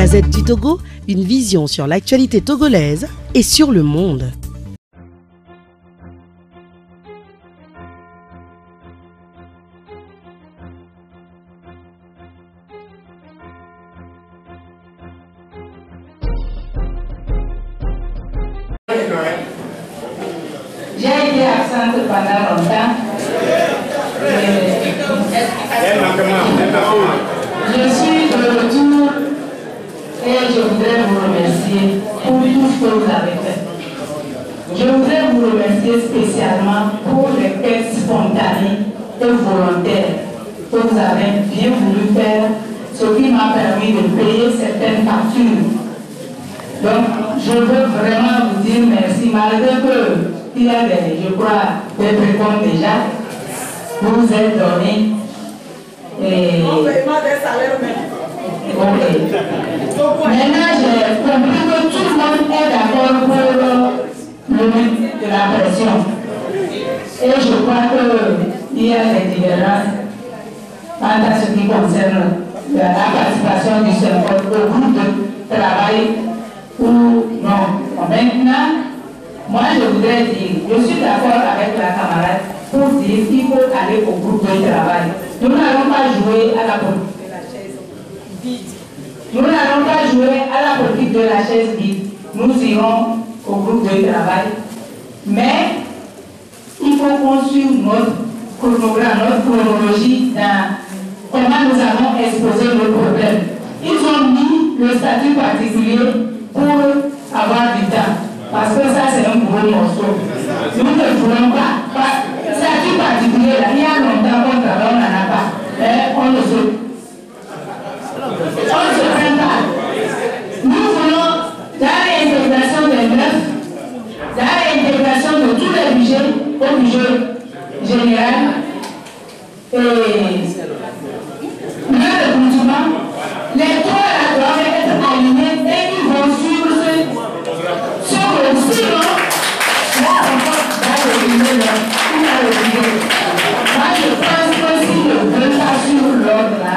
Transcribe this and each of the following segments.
Gazette du Togo, une vision sur l'actualité togolaise et sur le monde. J'ai été absente pendant longtemps. Je suis de retour et je voudrais vous remercier pour tout ce que vous avez fait. Je voudrais vous remercier spécialement pour les quêtes spontanées et volontaires que vous avez bien voulu faire, ce qui m'a permis de payer certaines factures. Donc, je veux vraiment vous dire merci, malgré qu'il y a des, je crois, des précomptes déjà, vous vous êtes donné. Et... Okay. Maintenant, j'ai compris que tout le monde est d'accord pour le mettre de la pression. Et je crois qu'il y a des différences en ce qui concerne la participation du Sénat au groupe de travail ou non. Maintenant, moi je voudrais dire, je suis d'accord avec la camarade pour dire qu'il faut aller au groupe de travail. Nous n'allons pas jouer à la politique de la chaise vide. Nous n'allons pas jouer à la politique de la chaise vide. Nous irons au groupe de travail. Mais il faut qu'on suive notre chronogramme, notre chronologie dans comment nous avons exposé le problème. Ils ont mis le statut particulier pour avoir du temps. Parce que ça, c'est un gros morceau. Nous ne voulons pas. Statut particulier, là, il y a longtemps qu'on travaille, on n'en a pas. On ne se prend pas. Nous voulons la réintégration des neufs, la réintégration de tous les budgets au budget général. Et le recrutement, les trois là doivent être alignés et ils vont suivre ce sinon, là on va le budget là. Moi je pense que si le veut pas sur l'ordre là,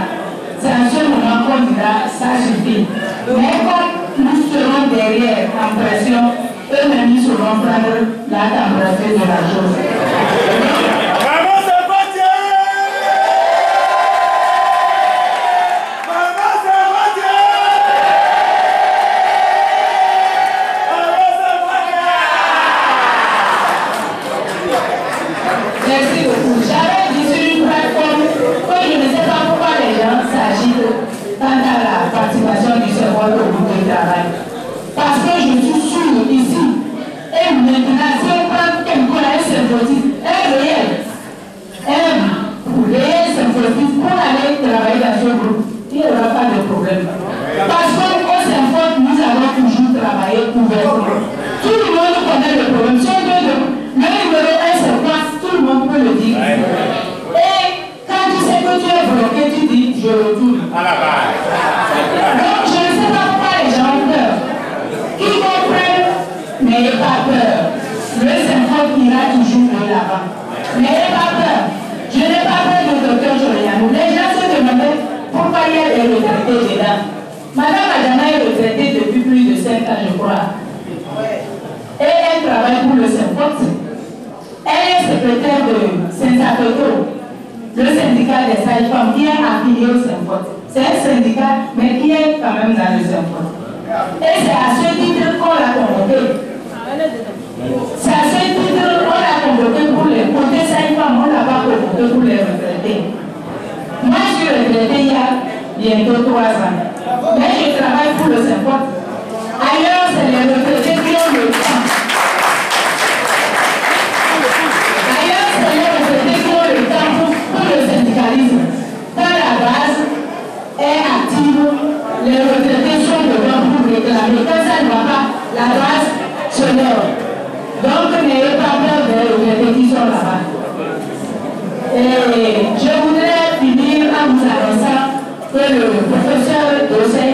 c'est à ce moment qu'on dira ça suffit. Mais comme nous serons derrière en pression, eux-mêmes ils sauront prendre la température de la chose. Merci beaucoup. J'avais dit sur une plateforme que je ne sais pas pourquoi les gens s'agitent quant à la participation du cerveau au groupe de travail. Parce que je suis sûre ici, et maintenant, si on prend quelqu'un à un symphotiste, un réel symphotiste pour aller travailler dans ce groupe, il n'y aura pas de problème. Parce qu'au symphote, nous avons toujours travaillé ouvertement. Tout le monde connaît le problème. Si on veut le numéro 1, c'est quoi? Tout le monde peut le dire. Et quand tu sais que tu es bloqué, tu dis je retourne. Donc je ne sais pas pourquoi les gens ont peur. Qu'ils comprennent, n'ayez pas peur. Le symphote ira toujours de l'avant. N'ayez pas peur. Je n'ai pas peur du docteur Jolianou. Les gens se demandaient pourquoi il y a des retraités dedans. Madame Adjana est retraitée depuis plus de 5 ans, je crois. Et elle travaille pour le symphote. Elle est secrétaire de Saint-Sapeto, le syndicat des sages-femmes qui est affilié au symphote. C'est un syndicat, mais qui est quand même dans le symphote. Et c'est à ce titre qu'on l'a convoqué. C'est à ce titre qu'on l'a convoqué pour les côtés sages-femmes, on ne l'a pas convoqué pour les retraités. Moi, je suis retraité il y a bientôt 3 ans. Mais je travaille pour le symphote. Ailleurs, c'est les retraités qui ont le temps. Ailleurs, c'est les retraités qui ont le temps pour le syndicalisme. Quand la base est active, les retraités sont devant pour réclamer. Quand ça ne va pas, la base se lève. Donc, n'ayez pas peur des retraités qui sont là-bas. Et je voudrais finir en vous annonçant que le professeur Dossé,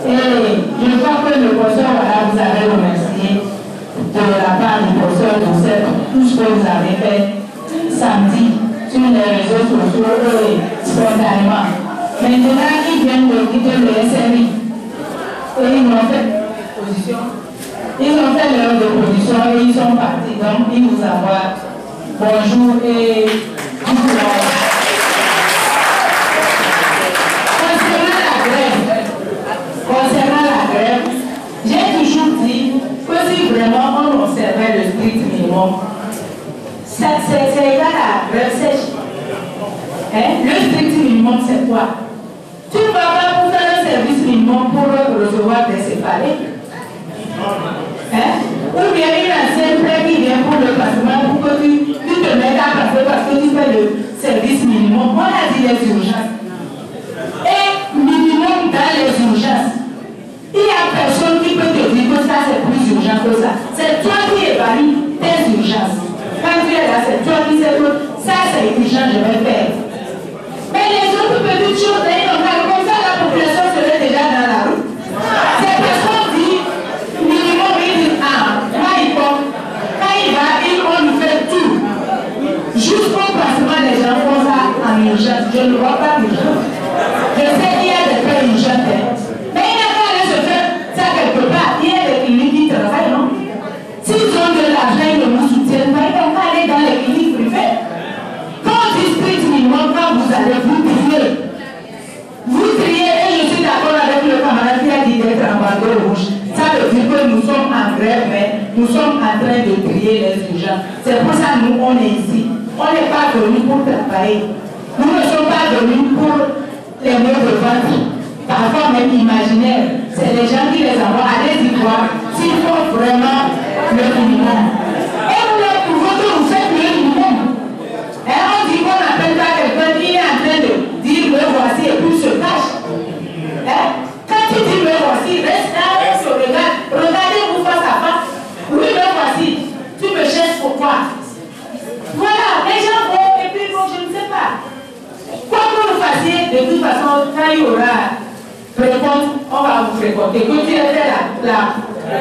et je crois que le professeur voilà, vous avez remercié de la part du professeur Dossé tout ce que vous avez fait samedi sur les réseaux sociaux et spontanément. Maintenant, ils viennent de quitter le SMI. Et ils m'ont fait l'opposition. Ils ont fait leur opposition et ils sont partis. Donc, ils nous envoient bonjour et concernant la grève, j'ai toujours dit que si vraiment on observait le strict minimum, c'est égal à la grève sèche. Hein? Le strict minimum, c'est quoi? Tu ne vas pas pour faire un service minimum pour recevoir des céphalées. Hein? Ou bien une ancienne prêt qui vient pour le placement pour que tu te mettes à passer parce que tu fais le service minimum. On a dit les urgences. Et minimum dans les urgences. Il n'y a personne qui peut te dire que ça c'est plus urgent que ça. C'est toi qui évalues tes urgences. Quand tu es là, c'est toi qui sais que ça c'est urgent, je vais faire. Mais les autres petites choses, comme ça la population serait déjà dans la route. Ces personnes disent minimum, ils disent moi il faut. Quand il va, on lui fait tout. Jusqu'au placement, les gens font ça en urgence. Je ne vois pas d'urgence. Je sais qu'il y a des cas urgents. Mais il n'y a qu'à aller se faire ça quelque part. Il y a des cliniques qui travaillent, non? S'ils ont de l'argent, ils ne nous soutiennent pas. Ils n'ont qu'à aller dans les cliniques privées. Quand on dit strict minimum, quand vous allez vous trier. Vous triez, et je suis d'accord avec le camarade qui a dit d'être en bandeau rouge. Ça veut dire que nous sommes en grève, mais nous sommes en train de trier les urgences. C'est pour ça que nous, on est ici. On n'est pas venus pour travailler. Nous ne sommes pas venus pour les mots de vente, parfois même imaginaires. C'est les gens qui les envoient. Allez-y voir s'il faut vraiment le minimum. Et vous leur prouvez que vous faites le minimum. Et on dit qu'on n'appelle pas quelqu'un qui est en train de dire me voici et puis se cache. Quand tu dis me voici, reste là, on se regarde. Regardez-vous face à face. Oui, me voici. Tu me cherches pourquoi? Voilà, les gens vont et puis bon, je ne sais pas. Quoi que vous fassiez, de toute façon, quand il y aura réponse, on va vous fréquenter. Quand tu as fait la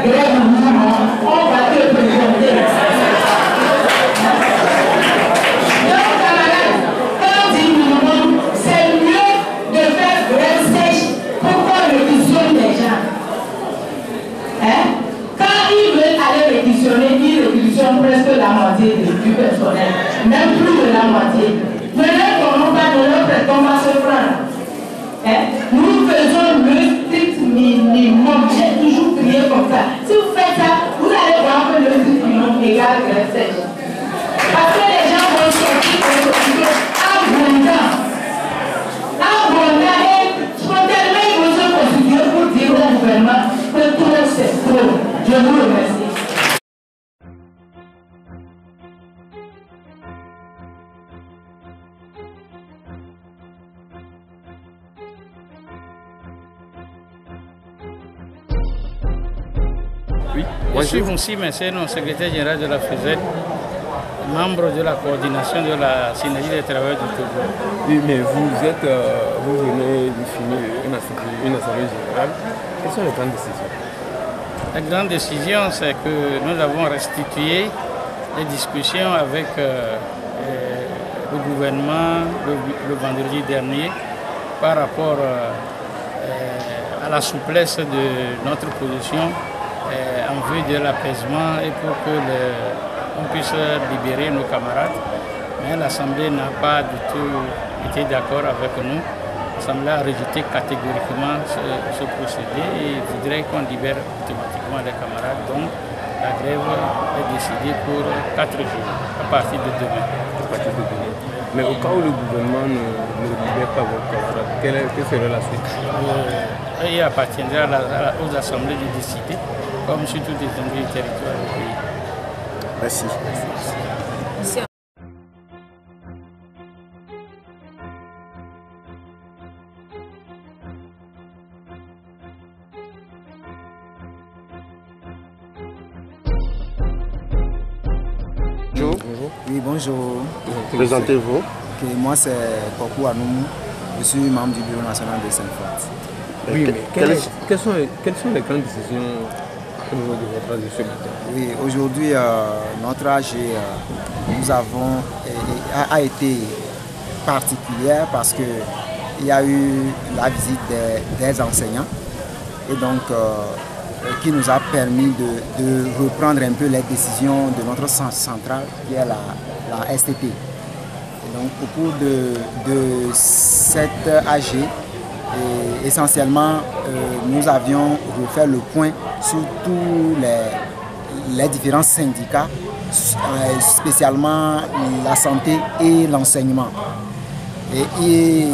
grève minimum, on va te fréquenter. Donc, camarades, quand on dit minimum, c'est mieux de faire grève sèche pour qu'on réquisitionne les gens. Hein? Quand ils veulent aller réquisitionner, ils réquisitionnent presque la moitié du personnel, même plus de la moitié. Ne leur donnons pas, ne leur prêtons pas ce franc. Hein? Nous faisons le strict minimum. J'ai toujours crié comme ça. Si vous faites ça, vous allez voir que le strict minimum égale grève sèche. Parce que les gens vont sortir abondants. Abondants et spontanément ils vont se constituer pour dire au gouvernement que tout c'est trop. Je vous remercie. Oui. Je suis Moussi Messeno, secrétaire général de la FESEL, membre de la coordination de la synergie des travailleurs du Togo. Oui, mais vous venez de finir une assemblée générale. Quelles sont les grandes décisions? La grande décision, c'est que nous avons restitué les discussions avec le gouvernement le vendredi dernier par rapport à la souplesse de notre position en vue de l'apaisement et pour que on puisse libérer nos camarades. Mais l'Assemblée n'a pas du tout été d'accord avec nous. L'Assemblée a rejeté catégoriquement ce procédé et voudrait qu'on libère automatiquement les camarades. Donc la grève est décidée pour 4 jours, à partir de demain. Mais au cas où le gouvernement ne libère pas vos camarades, quelle serait la suite? Il appartiendra aux assemblées de décider, comme sur toutes les étendues du territoire du pays. Merci. Merci. Bonjour. Oui, bonjour. Présentez-vous. Okay, moi, c'est Kokou Anoumou. Je suis membre du Bureau national de Sainte-Foy. Oui, mais quelles sont les grandes décisions au niveau de votre AG ce matin? Oui, aujourd'hui, notre AG a été particulière parce qu'il y a eu la visite des enseignants et donc qui nous a permis de reprendre un peu les décisions de notre centrale qui est la STT. Et donc au cours de cette AG, essentiellement nous avions refait le point sur tous les différents syndicats, spécialement la santé et l'enseignement. Et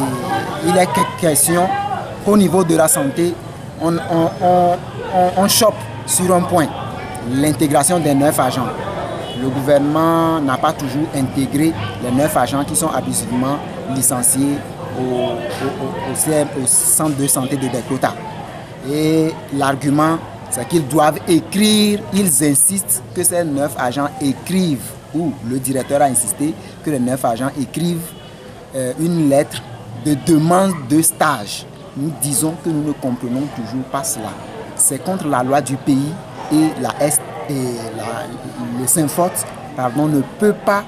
il est question qu'au niveau de la santé, on chope sur un point, l'intégration des 9 agents. Le gouvernement n'a pas toujours intégré les 9 agents qui sont abusivement licenciés au centre de santé de Bekota. Et l'argument, c'est qu'ils doivent écrire, ils insistent que ces 9 agents écrivent, ou le directeur a insisté que les 9 agents écrivent une lettre de demande de stage. Nous disons que nous ne comprenons toujours pas cela. C'est contre la loi du pays et le Saint-Fort ne peut pas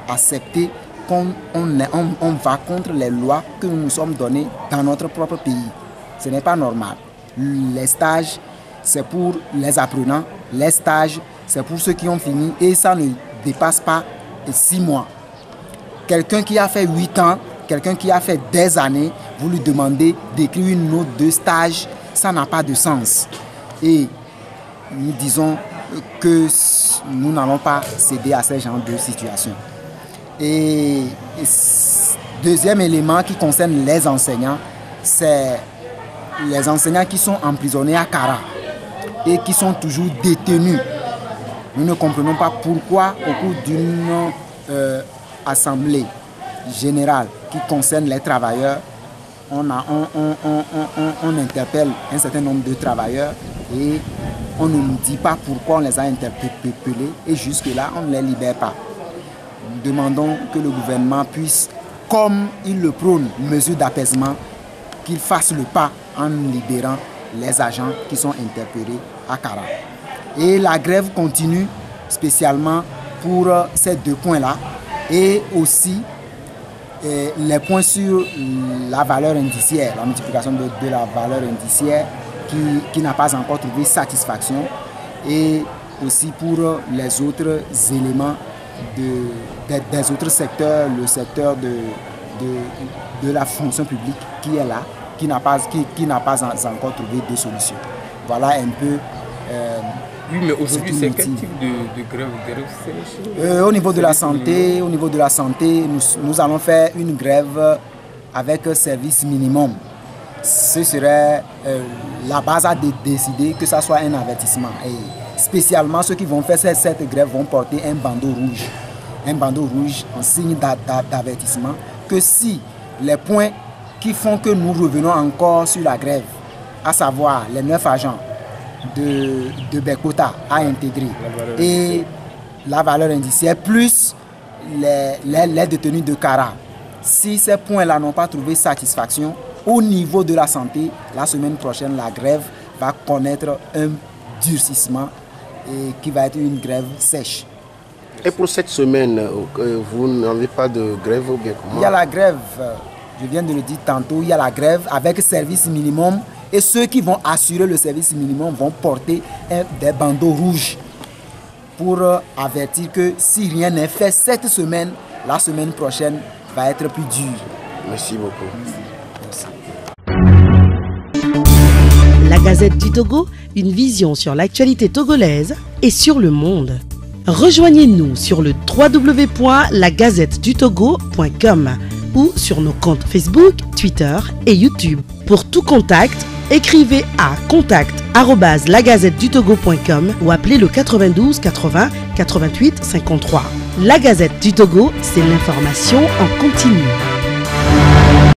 accepter qu'on va contre les lois que nous nous sommes données dans notre propre pays. Ce n'est pas normal. Les stages, c'est pour les apprenants. Les stages, c'est pour ceux qui ont fini et ça ne dépasse pas 6 mois. Quelqu'un qui a fait 8 ans, quelqu'un qui a fait des années, vous lui demandez d'écrire une note de stage, ça n'a pas de sens. Et nous disons que nous n'allons pas céder à ce genre de situation. Et deuxième élément qui concerne les enseignants, c'est les enseignants qui sont emprisonnés à Kara et qui sont toujours détenus. Nous ne comprenons pas pourquoi au cours d'une assemblée générale qui concerne les travailleurs, on interpelle un certain nombre de travailleurs et on ne nous dit pas pourquoi on les a interpellés et jusque-là on ne les libère pas. Nous demandons que le gouvernement puisse, comme il le prône, mesure d'apaisement, qu'il fasse le pas en libérant les agents qui sont interpellés à Kara. Et la grève continue spécialement pour ces 2 points-là et aussi les points sur la valeur indiciaire, la multiplication de la valeur indiciaire qui n'a pas encore trouvé satisfaction et aussi pour les autres éléments des autres secteurs, le secteur de la fonction publique qui est là, qui n'a pas encore trouvé de solution. Voilà un peu. Oui, mais aujourd'hui, c'est quel type de grève sèche? Au niveau de la santé, nous allons faire une grève avec service minimum. Ce serait la base à décider que ça soit un avertissement. Et spécialement ceux qui vont faire cette grève vont porter un bandeau rouge. Un bandeau rouge en signe d'avertissement que si les points qui font que nous revenons encore sur la grève, à savoir les 9 agents de Bekota à intégrer et la valeur indiciaire plus les détenus de Kara, si ces points-là n'ont pas trouvé satisfaction au niveau de la santé, la semaine prochaine, la grève va connaître un durcissement et qui va être une grève sèche. Et pour cette semaine, vous n'avez pas de grève ou bien comment? Il y a la grève, je viens de le dire tantôt, il y a la grève avec service minimum et ceux qui vont assurer le service minimum vont porter des bandeaux rouges pour avertir que si rien n'est fait cette semaine, la semaine prochaine va être plus dure. Merci beaucoup. Merci. La Gazette du Togo, une vision sur l'actualité togolaise et sur le monde. Rejoignez-nous sur le www.lagazettedutogo.com ou sur nos comptes Facebook, Twitter et YouTube. Pour tout contact, écrivez à contact@lagazettedutogo.com ou appelez le 92 80 88 53. La Gazette du Togo, c'est l'information en continu.